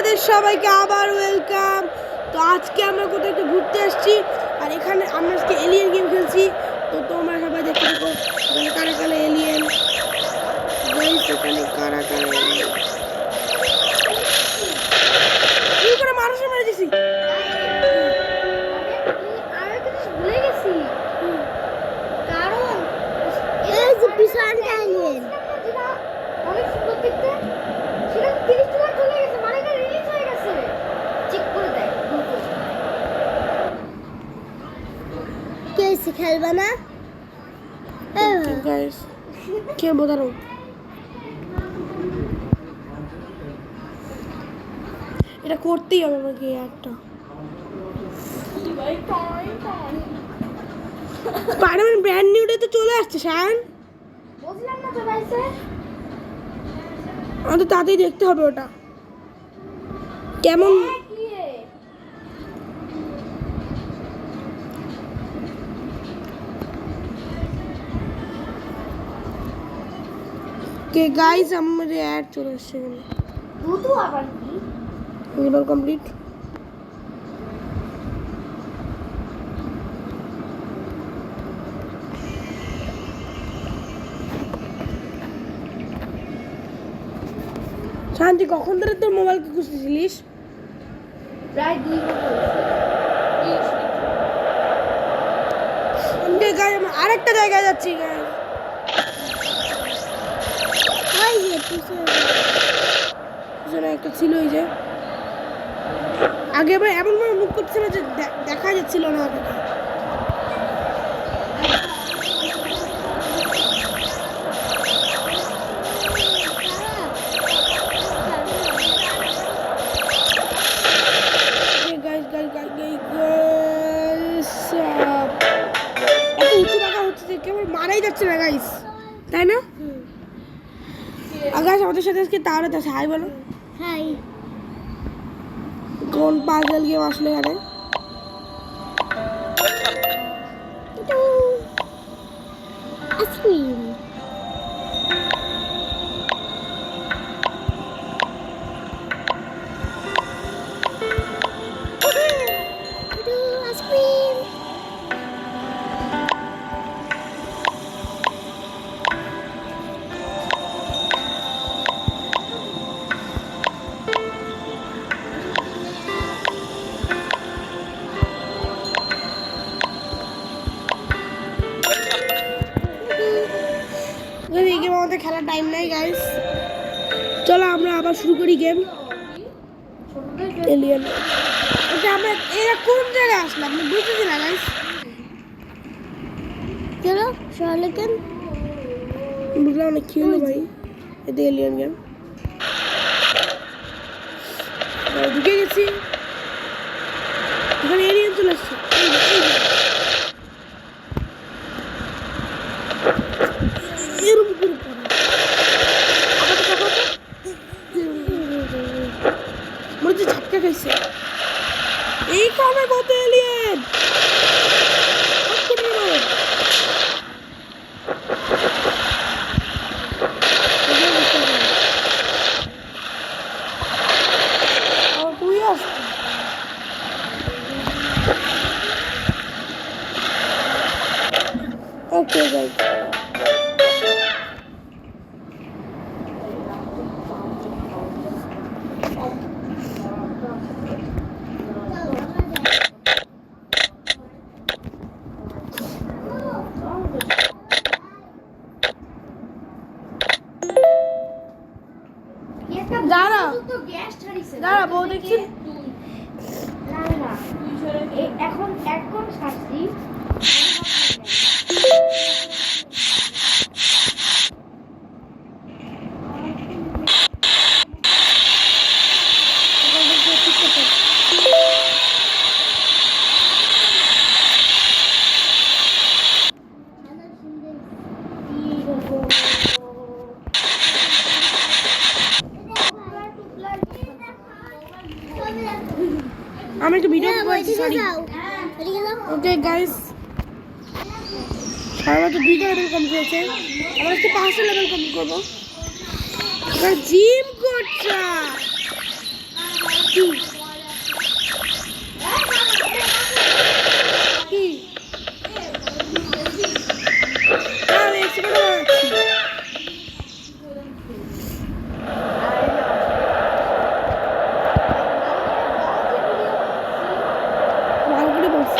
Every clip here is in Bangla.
তোমাদের সবাইকে আবার ওয়েলকাম। তো আজকে আমরা কোথাও একটু ঘুরতে আসছি, আর এখানে আমরা আজকে এলিয়েন গেম খেলছি। তো তোমরা সবাই দেখতে থাকো এখানে কারা কারা এলিয়েন, গাইস এখানে কারা কারা এলিয়েন। কি করে মানুষে মেরে দিছি। আর একটা জিনিস ভুলে গেছি, কারণ এই যে পিছনটা এলিয়েন যেটা অনেক সুন্দর দেখতে, সেটা 30 ডলার চলে গেছে, মানে এটা রিলিজ হয়ে গেছে। চেক করে দেয় কে এসে খেলবে না। গাইস খেলবো, দাঁড়াও। এটা করতেই হবে আমাকে একটা। স্পাইডারম্যান ব্র্যান্ড নিউটা তো চলে আসছে শান, বুঝলাম না তো ভাইসে। আমাদের তাতেই দেখতে হবে ওটা কেমন। কে গাইস আমাদের অ্যাড চলে আসছে এখানে। দুটো আবার কি লেভেল কমপ্লিট। শান্তি কখন ধরে তোর মোবাইলকে খুঁজতেছিলিস? প্রায় 2 বছর। আমরা আরেকটা জায়গায় যাচ্ছি গাইস। ওই যে পিছনে একটা ছিল, ওই যে আগে আবার এমন ভাবে মুখ করছিল যে দেখা যাচ্ছিল না ওটাকে। এত উঁচু রাখা হচ্ছে যে কেবল মারাই যাচ্ছে না গাইস, তাই না? গাইস আমাদের সাথে আজকে তাহলে তো হাই বলো। হাই। কোন পাজল গেম আসলে এখানে? আইসক্রিম। আইসক্রিম। এই গেম আমাদের খেলার টাইম নাই গাইস, চলো আমরা আবার শুরু করি গেম এলিয়েন। এটা আমরা এরা কোন জায়গায় আসলাম আমি বুঝতেছি না গাইস। চলো শার্লেকেন। বুঝলাম না কি হলো ভাই। এটা এলিয়েন গেম ঢুকে গেছি, এখানে এলিয়েন চলে আসছে। এর উপরে মনে হচ্ছে ঝাটকা খাইছে। এই কমে কত এলিয়েন। Okay guys. দাঁড়া দাঁড়া বউ দেখছি। এখন শাস্তি আমি একটা ভিডিও করছি, সরি। ওকে গাইস সর্বোচ্চ 2টা লেভেল কমপ্লিট হয়েছে, আমরা আজকে 5টা লেভেল কমপ্লিট করবো। জিম করছে কি কি আমি এক্সপোর্ট বানাচ্ছি ভালো করে বলছি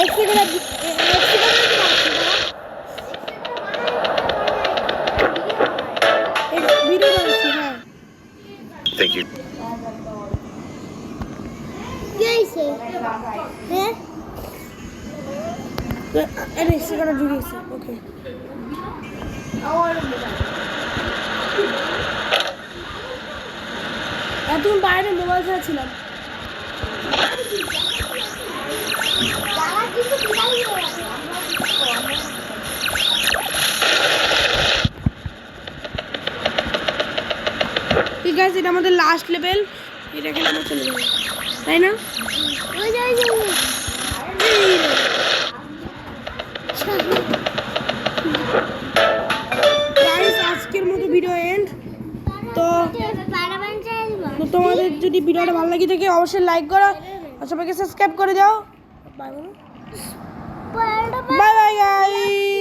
এক্সপোর্ট ভিডিও বানাচ্ছি হ্যাঁ Thank you. কি হয়েছে হ্যাঁ আরে সেখানে ঢুকেছে ওকে এতক্ষণ বাইরে মোবাইল খেলছিলাম তারা কিন্তু বিদায় হয়ে গেছে। ঠিক আছে এটা আমাদের লাস্ট লেভেল এটা খেলে আমরা চলে যাবো তাই না ওই যে, ওই যে, ওই যে। গাইস আজকের মতো ভিডিও এন্ড তো পারাবান চাই দিব। তো তোমাদের যদি ভিডিওটা ভালো লাগে থাকে অবশ্যই লাইক করো আর সবাইকে সাবস্ক্রাইব করে দাও বাই বলো পারাবান বাই বাই গাইস